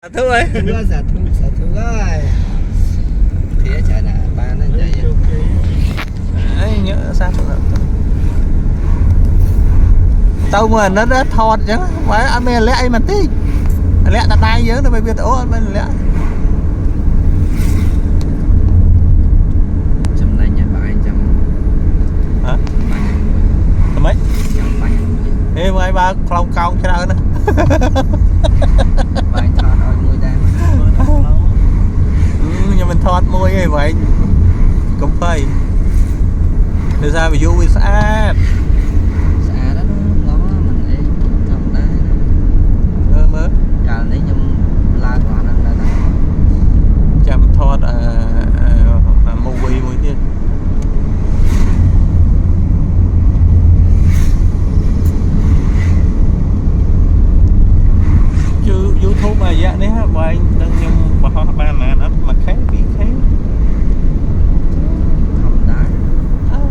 Thứ ơi Giả thú ơi phía chạy đã ba nó chạy ấy nhớ sao tao mà nó đã thọt chứ phải anh mày lẽ ai mà tí lẽ ta tay nhớ nó bây giờ ố anh mày lẽ chấm này nhà bạn chấm hả mấy ê mai ba còng còng cho nào nữa bạn thọt rồi mùi đây nhưng mình thọt môi ấy vậy cũng phải đưa ra vì vui sát xa đó nó mình đi trong đá mơ cào đấy nhưng la toàn ăn là chăm thọt movie mùiទៀតYouTube អាយ៉ានេះបើអញដឹងខ្ញុំបោះបានណាអត់មួយខែពីរខែធម្មតា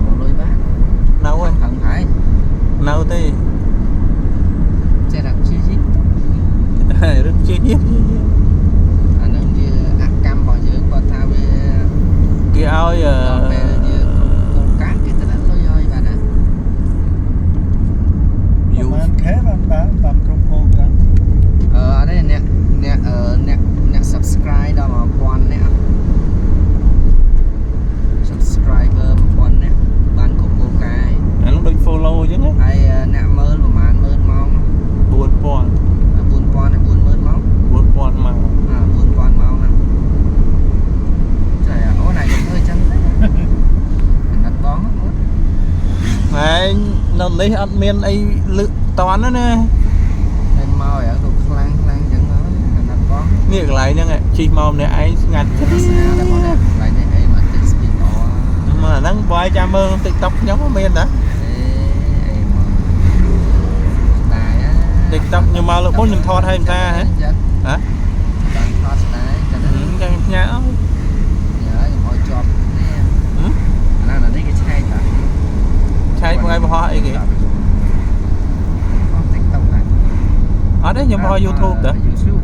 មកលុយបាននៅហើយ ថឹងហើយ នៅទេ ចេះដាក់ជាជី រឹកជាញៀន អានឹងជាអកម្មរបស់យើងគាត់ថាវា គេឲ្យដល់ពេលយើងគោលការណ៍គេទៅដាក់លុយឲ្យបាទណាយូរ បានខែបានគ្រប់គោលការណ៍ អត់ទេអ្នក subscribe ដល់1000នាក់ subscriber 1000នាក់បានគ្រប់គោលការណ៍ អានោះដូច follow អញ្ចឹងណា ហើយអ្នកមើលប្រហែល10000ម៉ោង 4000 4000ហើយ40000ម៉ោង 4000មក 4000ម៉ោងហ្នឹងចៃអូនឯងធ្វើអញ្ចឹងទេអាណិតបងអូន ហើយនៅនេះអត់មានអីលឹកតន់ណា មិនមកឲ្យរូបខ្លាំងអញ្ចឹងហើយអាណិតបង នេះកន្លែងហ្នឹងជិះមកម្នាក់ឯងស្ងាត់ចិត្ត ស្អាតបងនេះកន្លែងនេះអីមកតិច speed អូ មកអាហ្នឹងបើឲ្យចាំមើល TikTok ខ្ញុំមានតា អីមកដែរ TikTok ខ្ញុំមកលើកមុនខ្ញុំថតឲ្យមិនថាហ៎ ហ៎ បានថតស្ដាយតែ ចាំផ្ញើឲ្យ ញ៉ើខ្ញុំឲ្យជាប់នេះអានេះគេឆែកតា ឆែកមួយឲ្យបោះអីគេ អត់ TikTok ដែរ អត់ទេខ្ញុំបោះ YouTube ទៅ YouTube